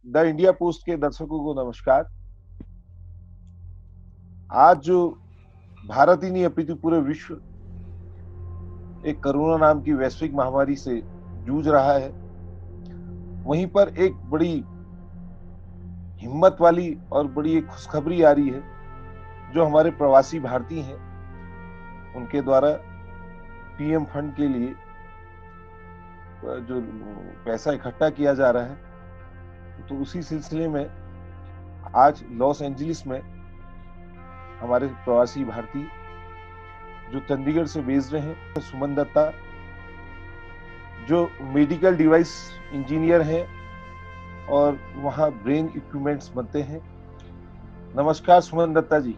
The India post के दर्शकों को नमस्कार। आज जो भारत ही नहीं अपितु पूरे विश्व एक कोरोना नाम की वैश्विक महामारी से जूझ रहा है, वहीं पर एक बड़ी हिम्मत वाली और बड़ी एक खुशखबरी आ रही है। जो हमारे प्रवासी भारतीय हैं उनके द्वारा पीएम फंड के लिए जो पैसा इकट्ठा किया जा रहा है, तो उसी सिलसिले में आज लॉस एंजलिस में हमारे प्रवासी भारतीय जो चंडीगढ़ से बेस्ड हैं, सुमन दत्ता जो मेडिकल डिवाइस इंजीनियर हैं और वहाँ ब्रेन इक्विपमेंट्स बनते हैं। नमस्कार सुमन दत्ता जी।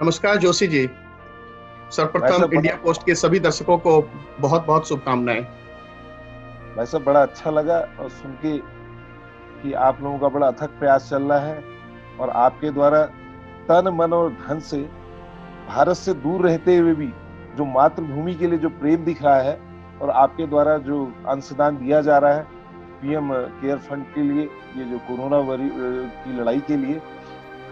नमस्कार जोशी जी। सर्वप्रथम इंडिया पोस्ट के सभी दर्शकों को बहुत बहुत शुभकामनाएं। भाई साहब, बड़ा अच्छा लगा और सुन के कि आप लोगों का बड़ा अथक प्रयास चल रहा है और आपके द्वारा तन मन और धन से भारत से दूर रहते हुए भी जो मातृभूमि के लिए जो प्रेम दिख रहा है और आपके द्वारा जो अंशदान दिया जा रहा है पीएम केयर फंड के लिए, ये जो कोरोना की लड़ाई के लिए,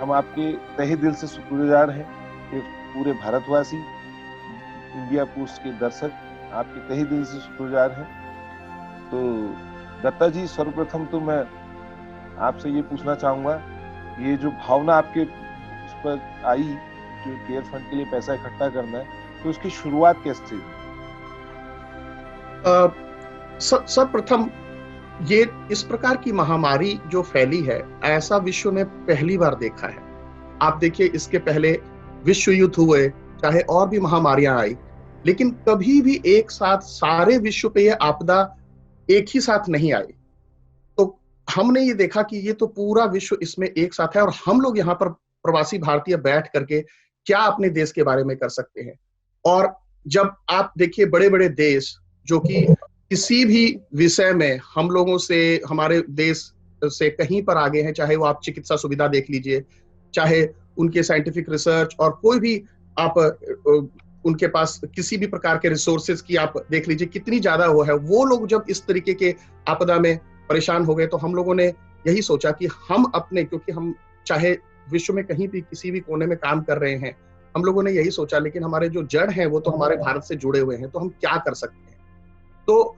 हम आपके तहे दिल से शुक्रगुजार हैं कि पूरे भारतवासी, इंडिया पोस्ट के दर्शक आपके तहे दिल से शुक्रगुजार हैं। तो दत्ता जी, सर्वप्रथम तो मैं आपसे ये पूछना चाहूंगा, ये जो भावना आपके उस पर आई जो केयर फंड के लिए पैसा इकट्ठा करना है, तो उसकी शुरुआत कैसे थी? सर्वप्रथम ये इस प्रकार की महामारी जो फैली है, ऐसा विश्व में पहली बार देखा है। आप देखिए, इसके पहले विश्व युद्ध हुए, चाहे और भी महामारियां आई, लेकिन कभी भी एक साथ सारे विश्व पे ये आपदा एक ही साथ नहीं आई। तो हमने ये देखा कि ये तो पूरा विश्व इसमें एक साथ है और हम लोग यहाँ पर प्रवासी भारतीय बैठ करके क्या अपने देश के बारे में कर सकते हैं। और जब आप देखिए बड़े बड़े देश जो कि किसी भी विषय में हम लोगों से, हमारे देश से कहीं पर आगे हैं, चाहे वो आप चिकित्सा सुविधा देख लीजिए, चाहे उनके साइंटिफिक रिसर्च और कोई भी आप उनके पास किसी भी प्रकार के रिसोर्सेज की आप देख लीजिए कितनी ज्यादा वो है। वो लोग जब इस तरीके के आपदा में परेशान हो गए तो हम लोगों ने यही सोचा कि हम अपने, क्योंकि हम चाहे विश्व में कहीं भी किसी भी कोने में काम कर रहे हैं, हम लोगों ने यही सोचा, लेकिन हमारे जो जड़ हैं वो तो हमारे भारत से जुड़े हुए हैं, तो हम क्या कर सकते हैं। तो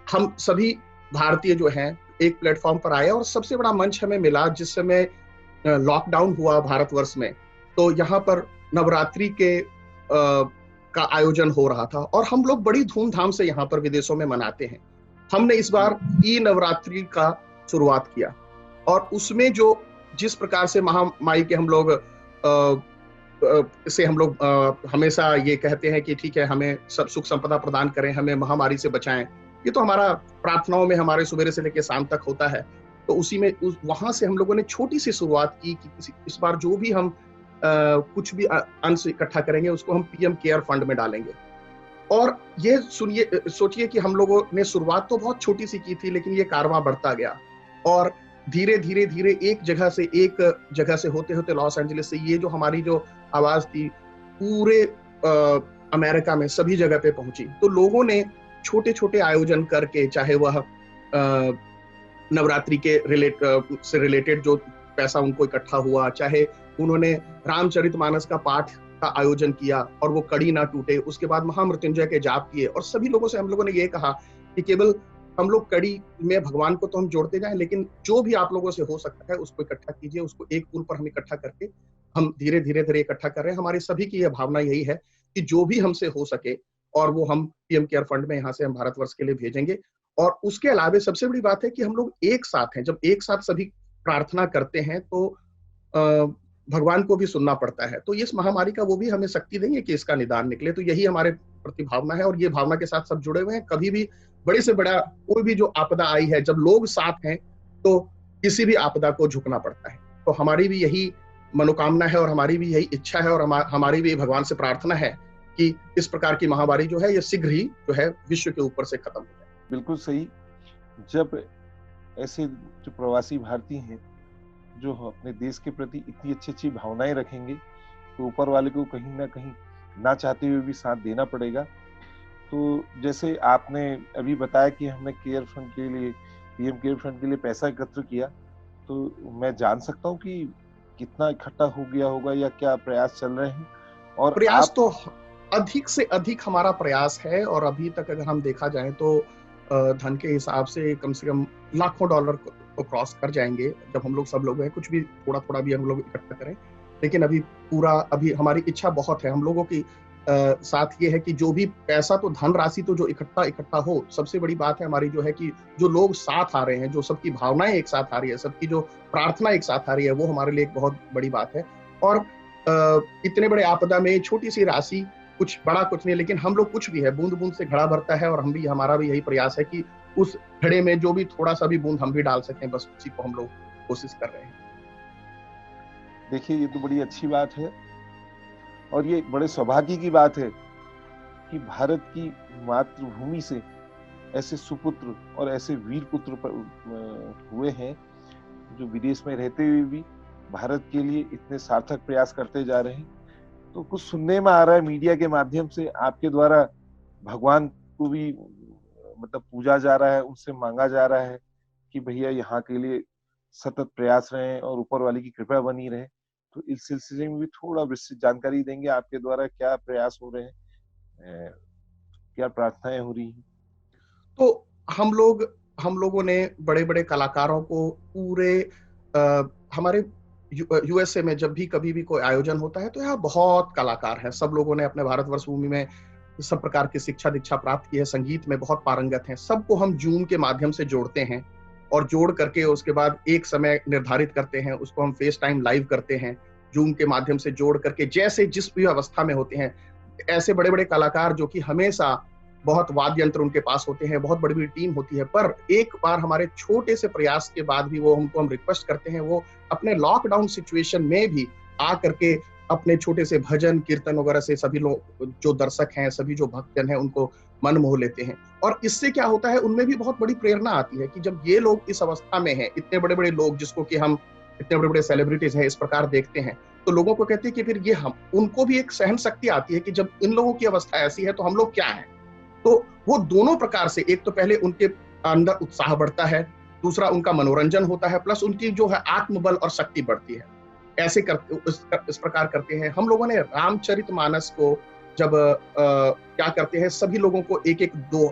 हम सभी भारतीय जो हैं एक प्लेटफॉर्म पर आए और सबसे बड़ा मंच हमें मिला जिस समय लॉकडाउन हुआ भारतवर्ष में। तो यहाँ पर नवरात्रि के का आयोजन हो रहा था और हम लोग बड़ी धूमधाम से यहाँ पर विदेशों में मनाते हैं। हमने इस बार ई नवरात्रि का शुरुआत किया और उसमें जो जिस प्रकार से महामारी के हम लोग हमेशा ये कहते हैं कि ठीक है, हमें सब सुख संपदा प्रदान करें, हमें महामारी से बचाएं, ये तो हमारा प्रार्थनाओं में हमारे सुबह से लेकर शाम तक होता है। तो उसी में वहां से हम लोगों ने छोटी सी शुरुआत की कि इस बार जो भी हम कुछ भी अंश इकट्ठा करेंगे उसको हम पीएम केयर फंड में डालेंगे। और ये सोचिए कि हम लोगों ने शुरुआत तो बहुत छोटी सी की थी, लेकिन ये कारवां बढ़ता गया और धीरे धीरे धीरे एक जगह से होते होते लॉस एंजलिस से ये जो हमारी जो आवाज थी पूरे अमेरिका में सभी जगह पे पहुंची। तो लोगों ने छोटे छोटे आयोजन करके, चाहे वह नवरात्रि के रिलेटेड जो पैसा उनको इकट्ठा हुआ, चाहे उन्होंने रामचरितमानस का पाठ का आयोजन किया और वो कड़ी ना टूटे, उसके बाद महामृत्युंजय के जाप किए और सभी लोगों से हम लोगों ने ये कहा कि केवल हम लोग कड़ी में भगवान को तो हम जोड़ते जाएं, लेकिन जो भी आप लोगों से हो सकता है उसको इकट्ठा कीजिए, उसको एक पुल पर हम इकट्ठा करके हम धीरे धीरे इकट्ठा कर रहे हैं। हमारी सभी की यह भावना यही है कि जो भी हमसे हो सके और वो हम पीएम केयर फंड में यहाँ से हम भारतवर्ष के लिए भेजेंगे। और उसके अलावा सबसे बड़ी बात है कि हम लोग एक साथ हैं। जब एक साथ सभी प्रार्थना करते हैं तो भगवान को भी सुनना पड़ता है। तो इस महामारी का वो भी हमें शक्ति देंगे कि इसका निदान निकले। तो यही हमारे प्रति भावना है और ये भावना के साथ सब जुड़े हुए हैं। कभी भी बड़े से बड़ा कोई भी जो आपदा आई है, जब लोग साथ हैं तो किसी भी आपदा को झुकना पड़ता है। तो हमारी भी यही मनोकामना है और हमारी भी यही इच्छा है और हमारी भी भगवान से प्रार्थना है कि इस प्रकार की महामारी जो है ये शीघ्र ही जो है विश्व के ऊपर से खत्म हो जाए। बिल्कुल सही। जब ऐसे जो प्रवासी भारतीय हैं जो अपने देश के प्रति इतनी अच्छी अच्छी भावनाएं रखेंगे, तो ऊपर वाले को कहीं ना कहीं ना चाहते हुए भी साथ देना पड़ेगा। तो जैसे आपने अभी बताया कि हमने केयर फंड के लिए, पीएम केयर फंड के लिए पैसा एकत्र किया, तो मैं जान सकता हूँ कि कितना इकट्ठा हो गया होगा या क्या प्रयास चल रहे हैं? और प्रयास आप तो अधिक से अधिक हमारा प्रयास है, और अभी तक अगर हम देखा जाए तो धन के हिसाब से कम लाखों डॉलर को क्रॉस कर जाएंगे जब हम लोग सब लोग हैं, कुछ भी थोड़ा थोड़ा भी हम लोग इकट्ठा करें। लेकिन अभी हमारी इच्छा बहुत है, हम लोगों की साथ ये है कि जो भी पैसा, तो धन राशि तो जो इकट्ठा इकट्ठा हो, सबसे बड़ी बात है हमारी जो है कि जो लोग साथ आ रहे हैं, जो सबकी भावनाएं एक साथ आ रही है, सबकी जो प्रार्थना एक साथ आ रही है, वो हमारे लिए एक बहुत बड़ी बात है। और इतने बड़े आपदा में छोटी सी राशि, कुछ बड़ा कुछ नहीं, लेकिन हम लोग कुछ भी है, बूंद बूंद से घड़ा भरता है, और हमारा भी यही प्रयास है कि उस घड़े में जो भी थोड़ा सा भी बूंद हम भी डाल सकें, बस उसी को हम लोग कोशिश कर रहे हैं। देखिए, ये तो बड़ी अच्छी बात है और ये बड़े सौभाग्य की बात है कि भारत की मातृभूमि से ऐसे सुपुत्र और ऐसे वीर पुत्र हुए हैं जो विदेश में रहते हुए भी भारत के लिए इतने सार्थक प्रयास करते जा रहे हैं। तो कुछ सुनने में आ रहा है मीडिया के माध्यम से आपके द्वारा भगवान को भी मतलब पूजा जा रहा है, उनसे मांगा जा रहा है कि भैया यहाँ के लिए सतत प्रयास रहे और ऊपर वाले की कृपा बनी रहे। तो इस सिलसिले में भी थोड़ा विस्तृत जानकारी देंगे, आपके द्वारा क्या प्रयास हो रहे हैं, क्या प्रार्थनाएं हो रही हैं? तो हम लोगों ने बड़े बड़े कलाकारों को पूरे हमारे यूएसए में जब भी कभी भी कोई आयोजन होता है, तो यहाँ बहुत कलाकार हैं। सब लोगों ने अपने भारतवर्ष भूमि में सब प्रकार की शिक्षा दीक्षा प्राप्त की है, संगीत में बहुत पारंगत हैं। सबको हम जूम के माध्यम से जोड़ते हैं, और जोड़ करके उसके बाद एक समय निर्धारित करते हैं, उसको हम फेस टाइम लाइव करते हैं, जूम के माध्यम से जोड़ करके, जैसे जिस भी अवस्था में होते हैं। ऐसे बड़े बड़े कलाकार जो कि हमेशा बहुत वाद्य यंत्र उनके पास होते हैं, बहुत बड़ी बड़ी टीम होती है, पर एक बार हमारे छोटे से प्रयास के बाद भी वो हम रिक्वेस्ट करते हैं, वो अपने लॉकडाउन सिचुएशन में भी आ करके अपने छोटे से भजन कीर्तन वगैरह से सभी लोग जो दर्शक हैं, सभी जो भक्तजन हैं, उनको मन मोह लेते हैं। और इससे क्या होता है, उनमें भी बहुत बड़ी प्रेरणा आती है कि जब ये लोग इस अवस्था में हैं, इतने बड़े बड़े लोग जिसको कि हम इतने बड़े बड़े सेलिब्रिटीज हैं, इस प्रकार देखते हैं, तो लोगों को कहते हैं कि फिर ये हम उनको भी एक सहन शक्ति आती है कि जब इन लोगों की अवस्था ऐसी है तो हम लोग क्या है। तो वो दोनों प्रकार से, एक तो पहले उनके अंदर उत्साह बढ़ता है, दूसरा उनका मनोरंजन होता है, प्लस उनकी जो है आत्मबल और शक्ति बढ़ती है। ऐसे करते इस प्रकार करते हैं हम लोगों ने। रामचरितमानस को जब क्या करते हैं, सभी लोगों को एक एक दो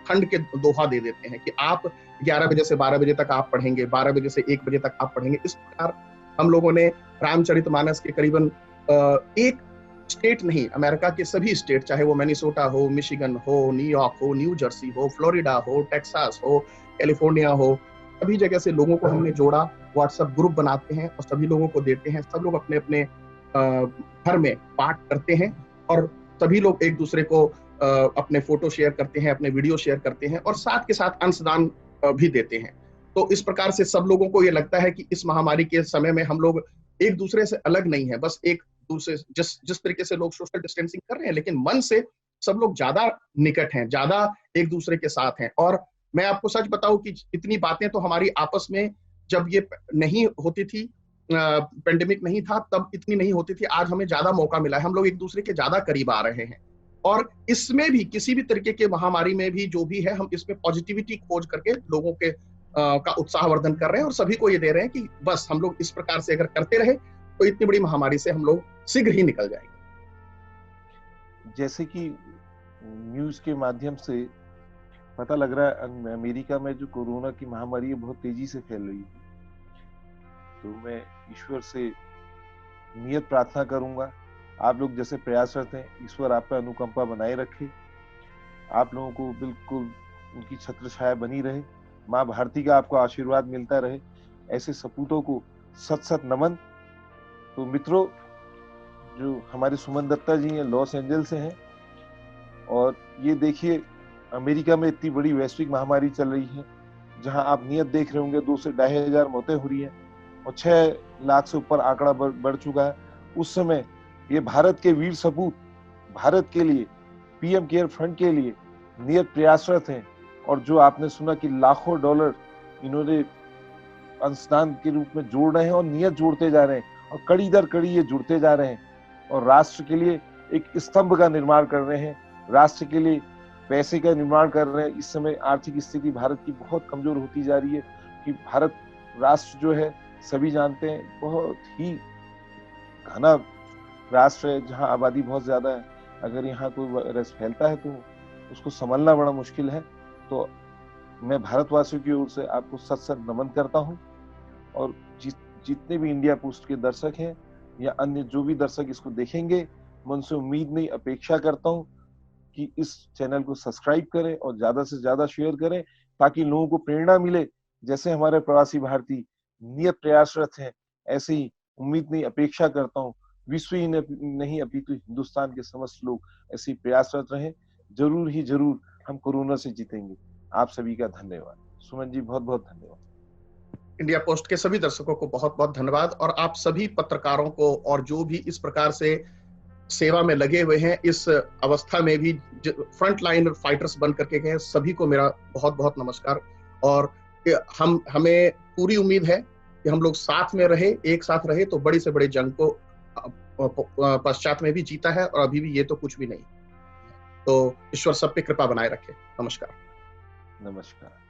खंड के दोहा दे देते हैं कि आप 11 बजे से 12 बजे तक आप पढ़ेंगे, 12 बजे से 1 बजे तक आप पढ़ेंगे। इस प्रकार हम लोगों ने रामचरितमानस के करीबन एक स्टेट नहीं, अमेरिका के सभी स्टेट, चाहे वो मिनेसोटा हो, मिशिगन हो, न्यूयॉर्क हो, न्यू जर्सी हो, फ्लोरिडा हो, टेक्सास हो, कैलिफोर्निया हो, सभी जगह से लोगों को हमने जोड़ा। व्हाट्सएप ग्रुप बनाते हैं और सभी लोगों को देते हैं। सब लोग अपने अपने घर में पाठ करते हैं, और सभी लोग एक दूसरे को अपने फोटो शेयर करते हैं, अपने वीडियो शेयर करते हैं, और साथ के साथ अंशदान भी देते हैं। तो इस प्रकार से सब लोगों को ये लगता है कि इस महामारी के समय में हम लोग एक दूसरे से अलग नहीं है, बस एक दूसरे जिस तरीके से लोग सोशल डिस्टेंसिंग कर रहे हैं, लेकिन मन से सब लोग ज्यादा निकट हैं, ज्यादा एक दूसरे के साथ हैं। और मैं आपको सच बताऊं कि इतनी बातें तो हमारी आपस में, जब ये नहीं होती थी, पेंडेमिक नहीं था, तब इतनी नहीं होती थी। आज हमें ज्यादा मौका मिला है, हम लोग एक दूसरे के ज्यादा करीब आ रहे हैं। और इसमें भी, किसी भी तरीके के महामारी में भी जो भी है, हम इसमें पॉजिटिविटी खोज करके लोगों के का उत्साहवर्धन कर रहे हैं, और सभी को ये दे रहे हैं कि बस हम लोग इस प्रकार से अगर करते रहे तो इतनी बड़ी महामारी से हम लोग शीघ्र ही निकल जाएंगे। जैसे कि न्यूज के माध्यम से पता लग रहा है, अमेरिका में जो कोरोना की महामारी है बहुत तेजी से फैल रही है। तो मैं ईश्वर से नियत प्रार्थना करूंगा, आप लोग जैसे प्रयासरत हैं, ईश्वर आप पे अनुकंपा बनाए रखे, आप लोगों को बिल्कुल उनकी छत्र छाया बनी रहे, माँ भारती का आपको आशीर्वाद मिलता रहे। ऐसे सपूतों को सत सत नमन। तो मित्रों, जो हमारे सुमन दत्ता जी हैं, लॉस एंजल्स से हैं, और ये देखिए अमेरिका में इतनी बड़ी वैश्विक महामारी चल रही है, जहां आप नियत देख रहे होंगे 2 से 2,500 मौतें हो रही हैं और 6 लाख से ऊपर आंकड़ा बढ़ चुका है। उस समय ये भारत के वीर सपूत भारत के लिए, पीएम केयर फंड के लिए नियत प्रयासरत हैं, और जो आपने सुना कि लाखों डॉलर इन्होंने अंशदान के रूप में जोड़ रहे हैं और नियत जोड़ते जा रहे हैं, और कड़ी दर कड़ी ये जुड़ते जा रहे हैं, और राष्ट्र के लिए एक स्तंभ का निर्माण कर रहे हैं, राष्ट्र के लिए पैसे का निर्माण कर रहे हैं। इस समय आर्थिक स्थिति भारत की बहुत कमजोर होती जा रही है कि भारत राष्ट्र जो है सभी जानते हैं बहुत ही घना राष्ट्र है, जहाँ आबादी बहुत ज्यादा है। अगर यहाँ कोई वायरस फैलता है तो उसको संभालना बड़ा मुश्किल है। तो मैं भारतवासियों की ओर से आपको सत सत नमन करता हूँ, और जितने भी इंडिया पोस्ट के दर्शक हैं या अन्य जो भी दर्शक इसको देखेंगे, मैं उनसे उम्मीद नहीं अपेक्षा करता हूँ कि इस चैनल को सब्सक्राइब करें और ज्यादा से ज्यादा शेयर करें, ताकि लोगों को प्रेरणा मिले। जैसे हमारे प्रवासी भारतीय नियत प्रयासरत हैं, ऐसे ही उम्मीद नहीं अपेक्षा करता हूँ विश्व ही नहीं अपितु हिंदुस्तान के समस्त लोग ऐसे ही प्रयासरत रहें। जरूर ही जरूर हम कोरोना से जीतेंगे। आप सभी का धन्यवाद। सुमन जी, बहुत बहुत धन्यवाद। इंडिया पोस्ट के सभी दर्शकों को बहुत बहुत धन्यवाद, और आप सभी पत्रकारों को और जो भी इस प्रकार से सेवा में लगे हुए हैं, इस अवस्था में भी फ्रंट लाइन फाइटर्स बन करके गए, सभी को मेरा बहुत बहुत नमस्कार। और हमें पूरी उम्मीद है कि हम लोग साथ में रहे, एक साथ रहे तो बड़ी से बड़ी जंग को पश्चात में भी जीता है, और अभी भी ये तो कुछ भी नहीं। तो ईश्वर सब पे कृपा बनाए रखे। नमस्कार। नमस्कार।